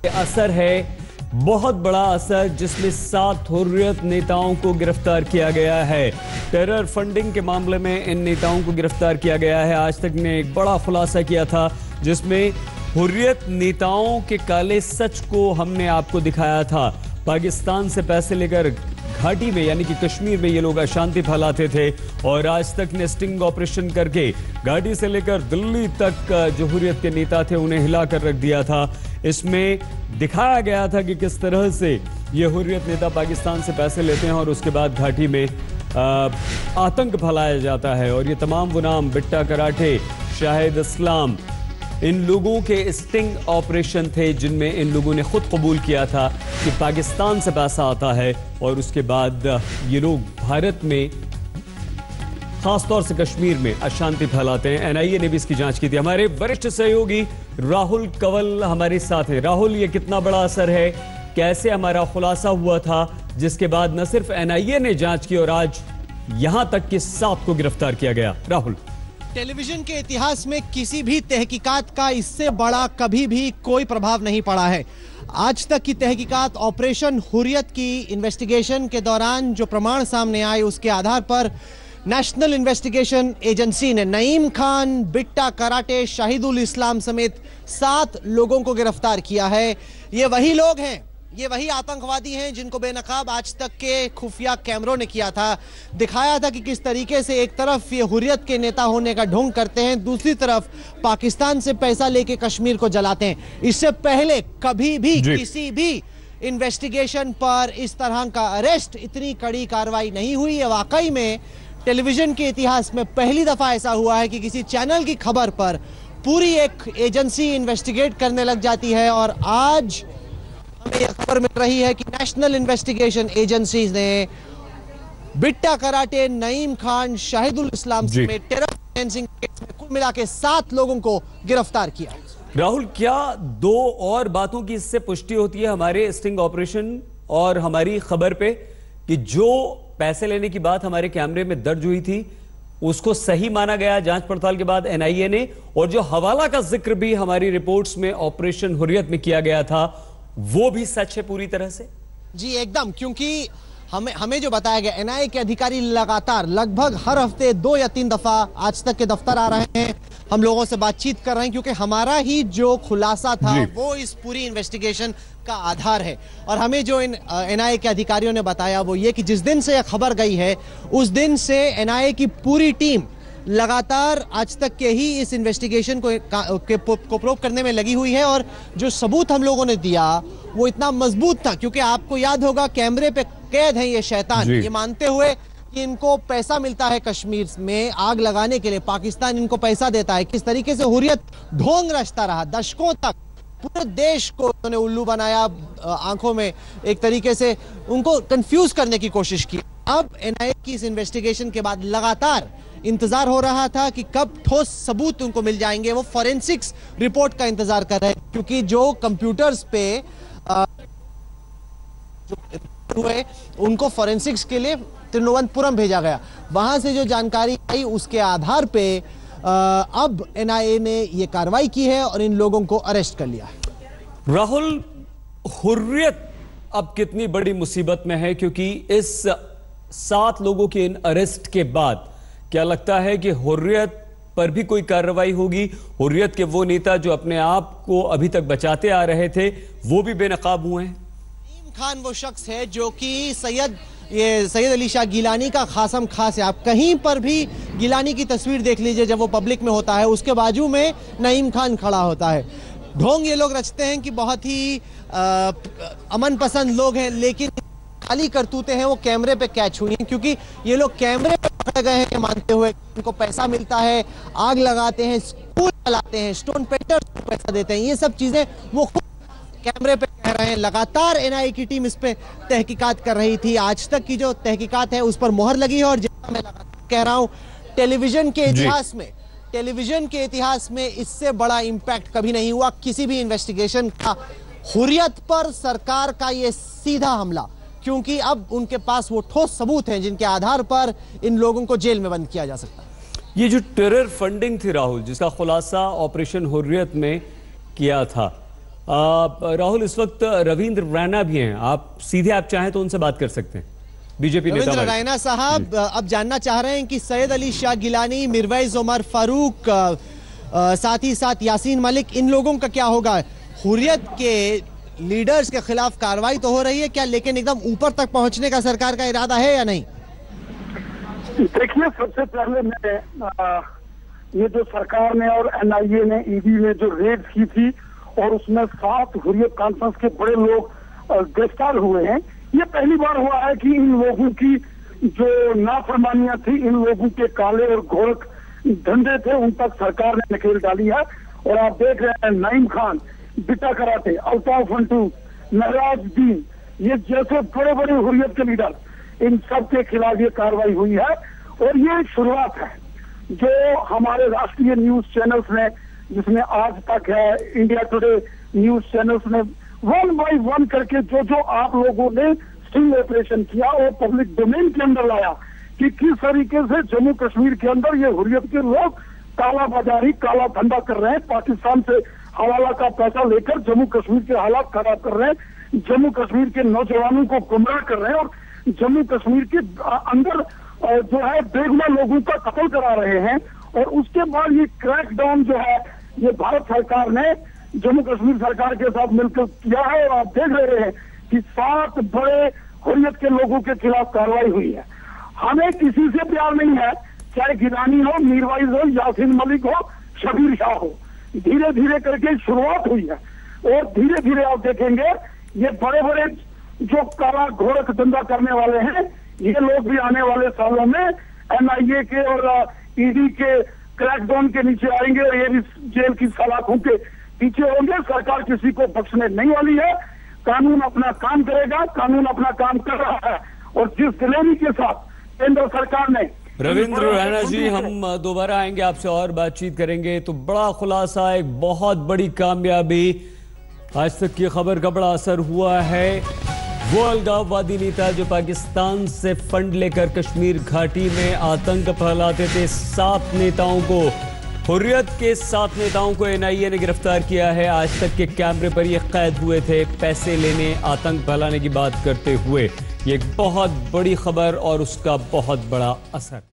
असर है, बहुत बड़ा असर, जिसमें 7 हुर्रियत नेताओं को गिरफ्तार किया गया है। टेरर फंडिंग के मामले में इन नेताओं को गिरफ्तार किया गया है। आज तक ने एक बड़ा खुलासा किया था जिसमें हुर्रियत नेताओं के काले सच को हमने आपको दिखाया था। पाकिस्तान से पैसे लेकर घाटी में यानी कि कश्मीर में ये लोग अशांति फैलाते थे और आज तक ने स्टिंग ऑपरेशन करके घाटी से लेकर दिल्ली तक जो हुर्रियत के नेता थे उन्हें हिलाकर रख दिया था। इसमें दिखाया गया था कि किस तरह से ये हुर्रियत नेता पाकिस्तान से पैसे लेते हैं और उसके बाद घाटी में आतंक फैलाया जाता है। और ये तमाम वो नाम बिट्टा कराटे, शाहिद इस्लाम, इन लोगों के स्टिंग ऑपरेशन थे जिनमें इन लोगों ने खुद कबूल किया था कि पाकिस्तान से पैसा आता है और उसके बाद ये लोग भारत में खासतौर से कश्मीर में अशांति फैलाते हैं। एनआईए ने भी इसकी जांच की थी। हमारे वरिष्ठ सहयोगी राहुल कंवल हमारे साथ हैं। राहुल, ये कितना बड़ा असर है, कैसे हमारा खुलासा हुआ था जिसके बाद न सिर्फ एनआईए ने जांच की और आज यहां तक कि 7 को गिरफ्तार किया गया? राहुल, टेलीविजन के इतिहास में किसी भी तहकीकात का इससे बड़ा कभी भी कोई प्रभाव नहीं पड़ा है। आज तक की तहकीकात ऑपरेशन हुर्रियत की इन्वेस्टिगेशन के दौरान जो प्रमाण सामने आए उसके आधार पर नेशनल इन्वेस्टिगेशन एजेंसी ने नईम खान, बिट्टा कराटे, शाहिदुल इस्लाम समेत 7 लोगों को गिरफ्तार किया है। ये वही लोग हैं, ये वही आतंकवादी हैं जिनको बेनकाब आज तक के खुफिया कैमरों ने किया था, दिखाया था कि किस तरीके से एक तरफ ये हुर्रियत के नेता होने का ढोंग करते हैं, दूसरी तरफ पाकिस्तान से पैसा लेके कश्मीर को जलाते हैं। इससे पहले कभी भी किसी भी इन्वेस्टिगेशन पर इस तरह का अरेस्ट, इतनी कड़ी कार्रवाई नहीं हुई है। वाकई में टेलीविजन के इतिहास में पहली दफा ऐसा हुआ है कि किसी चैनल की खबर पर पूरी एक एजेंसी इन्वेस्टिगेट करने लग जाती है। और आज हमें यह खबर मिल रही है कि नेशनल इन्वेस्टिगेशन एजेंसी ने बिट्टा कराटे, नईम खान, शाहिदुल इस्लाम समेत टेरर फाइनेंसिंग केस में कुल मिला के 7 लोगों को गिरफ्तार किया। राहुल, क्या 2 और बातों की इससे पुष्टि होती है हमारे स्टिंग ऑपरेशन और हमारी खबर पे कि जो पैसे लेने की बात हमारे कैमरे में दर्ज हुई थी उसको सही माना गया जांच पड़ताल के बाद एनआईए ने, और जो हवाला का जिक्र भी हमारी रिपोर्ट्स में ऑपरेशन हुर्रियत में किया गया था वो भी सच है पूरी तरह से? जी एकदम, क्योंकि हमें जो बताया गया, एनआईए के अधिकारी लगातार लगभग हर हफ्ते 2 या 3 दफा आज तक के दफ्तर आ रहे हैं, हम लोगों से बातचीत कर रहे हैं, क्योंकि हमारा ही जो खुलासा था वो इस पूरी इन्वेस्टिगेशन का आधार है। और हमें जो एनआईए के अधिकारियों ने बताया वो ये कि जिस दिन से यह खबर गई है उस दिन से एनआईए की पूरी टीम लगातार आज तक के ही इस इन्वेस्टिगेशन को प्रोब करने में लगी हुई है। और जो सबूत हम लोगों ने दिया वो इतना मजबूत था, क्योंकि आपको याद होगा कैमरे पे कैद है ये शैतान, ये मानते हुए कि इनको पैसा मिलता है कश्मीर में आग लगाने के लिए, पाकिस्तान इनको पैसा देता है। किस तरीके से हुर्रियत ढोंग रचता रहा दशकों तक, पूरे देश को उन्होंने उल्लू बनाया, आंखों में एक तरीके से उनको कंफ्यूज करने की कोशिश की। अब एनआईए की इस इन्वेस्टिगेशन के बाद लगातार इंतजार हो रहा था कि कब ठोस सबूत उनको मिल जाएंगे। वो फॉरेंसिक्स रिपोर्ट का इंतजार कर रहे हैं, क्योंकि जो कंप्यूटर्स पे हुए उनको फॉरेंसिक्स के लिए तिरुवनंतपुरम भेजा गया। वहां से जो जानकारी आई उसके आधार पे अब एनआईए ने यह कार्रवाई की है और इन लोगों को अरेस्ट कर लिया है। राहुल, हुर्रियत अब कितनी बड़ी मुसीबत में है, क्योंकि इस 7 लोगों के इन अरेस्ट के बाद क्या लगता है कि हुर्रियत पर भी कोई कार्रवाई होगी? हुर्रियत के वो नेता जो अपने आप को अभी तक बचाते आ रहे थे वो भी बेनकाब हुए हैं। नईम खान वो शख्स है जो कि सैयद अली शाह गिलानी का खासम खास है। आप कहीं पर भी गिलानी की तस्वीर देख लीजिए जब वो पब्लिक में होता है, उसके बाजू में नईम खान खड़ा होता है। ढोंग ये लोग रचते हैं कि बहुत ही अमन पसंद लोग हैं, लेकिन खाली करतूते हैं वो कैमरे पे कैच हुई हैं, क्योंकि ये लोग कैमरे पे पकड़े गए हैं मानते हुए उनको पैसा मिलता है, आग लगाते हैं, स्कूल चलाते हैं, स्टोन पेंटर्स को पैसा देते हैं, ये सब चीजें वो खुद कैमरे पे कह रहे हैं। लगातार एनआईए की टीम इस पे तहकीकात कर रही थी। आज तक की जो तहकीकात है उस पर मोहर लगी है। और जैसा मैं लगातार कह रहा हूं, टेलीविजन के इतिहास में इससे बड़ा इंपैक्ट कभी नहीं हुआ किसी भी इन्वेस्टिगेशन का। हुर्रियत पर सरकार का ये सीधा हमला, क्योंकि अब उनके पास वो ठोस सबूत हैं जिनके आधार पर इन लोगों को जेल में बंद किया जा सकता है। ये जो टेरर फंडिंग थी राहुल, जिसका खुलासा ऑपरेशन हुर्रियत में किया था, राहुल, इस वक्त रविंद्र रैना भी हैं, आप सीधे आप चाहें तो उनसे बात कर सकते हैं। बीजेपी नेता रविंद्र रैना साहब अब जानना चाह रहे हैं कि सैयद अली शाह गिलानी, मिर्वेज उमर फारूक, साथ ही साथ यासीन मलिक, इन लोगों का क्या होगा? हुर्रियत के लीडर्स के खिलाफ कार्रवाई तो हो रही है क्या, लेकिन एकदम ऊपर तक पहुंचने का सरकार का इरादा है या नहीं? देखिए, सबसे पहले मैं ये जो सरकार ने और एनआईए ने, ईडी ने जो रेड की थी और उसमें 7 हुर्रियत कॉन्फ्रेंस के बड़े लोग गिरफ्तार हुए हैं, ये पहली बार हुआ है कि इन लोगों की जो नाफरमानियां थी, इन लोगों के काले और गोरख धंधे थे, उन तक सरकार ने नकेल डाली है। और आप देख रहे हैं नईम खान, बिटा कराटे, अल्ताफ अंटू, महराज दीन, ये जैसे बड़े बड़े हुर्रियत के लीडर, इन सब के खिलाफ ये कार्रवाई हुई है। और ये एक शुरुआत है जो हमारे राष्ट्रीय न्यूज चैनल्स ने, जिसमें आज तक है, इंडिया टुडे न्यूज चैनल्स ने 1 बाय 1 करके जो आप लोगों ने स्टिंग ऑपरेशन किया और पब्लिक डोमेन के अंदर लाया कि किस तरीके से जम्मू कश्मीर के अंदर ये हुर्रियत के लोग काला बाजारी, काला धंधा कर रहे हैं, पाकिस्तान से हवाला का पैसा लेकर जम्मू कश्मीर के हालात खराब कर रहे हैं, जम्मू कश्मीर के नौजवानों को गुमराह कर रहे हैं और जम्मू कश्मीर के अंदर जो है बेगुनाह लोगों का कत्ल करा रहे हैं। और उसके बाद ये क्रैकडाउन जो है ये भारत सरकार ने जम्मू कश्मीर सरकार के साथ मिलकर किया है। और आप देख रहे हैं कि 7 बड़े हुर्रियत के लोगों के खिलाफ कार्रवाई हुई है। हमें किसी से प्यार नहीं है, चाहे गिलानी हो, मीरवाइज हो, यासीन मलिक हो, शबीर शाह हो। धीरे धीरे करके शुरुआत हुई है और धीरे धीरे आप देखेंगे ये बड़े बड़े जो काला घोड़क धंधा करने वाले हैं, ये लोग भी आने वाले सालों में एनआईए के और ईडी के क्रैकडाउन के नीचे आएंगे और ये भी जेल की सलाखों के पीछे होंगे। सरकार किसी को बख्शने नहीं वाली है, कानून अपना काम करेगा, कानून अपना काम कर रहा है। और जिस दिलेरी के साथ केंद्र सरकार ने, रविंद्र रैना जी, हम दोबारा आएंगे आपसे और बातचीत करेंगे। तो बड़ा खुलासा, एक बहुत बड़ी कामयाबी, आज तक की खबर का बड़ा असर हुआ है। वो अलगाववादी नेता जो पाकिस्तान से फंड लेकर कश्मीर घाटी में आतंक फैलाते थे, 7 नेताओं को, हुर्रियत के 7 नेताओं को एनआईए ने गिरफ्तार किया है। आज तक के कैमरे पर ये कैद हुए थे पैसे लेने, आतंक फैलाने की बात करते हुए। ये एक बहुत बड़ी खबर और उसका बहुत बड़ा असर।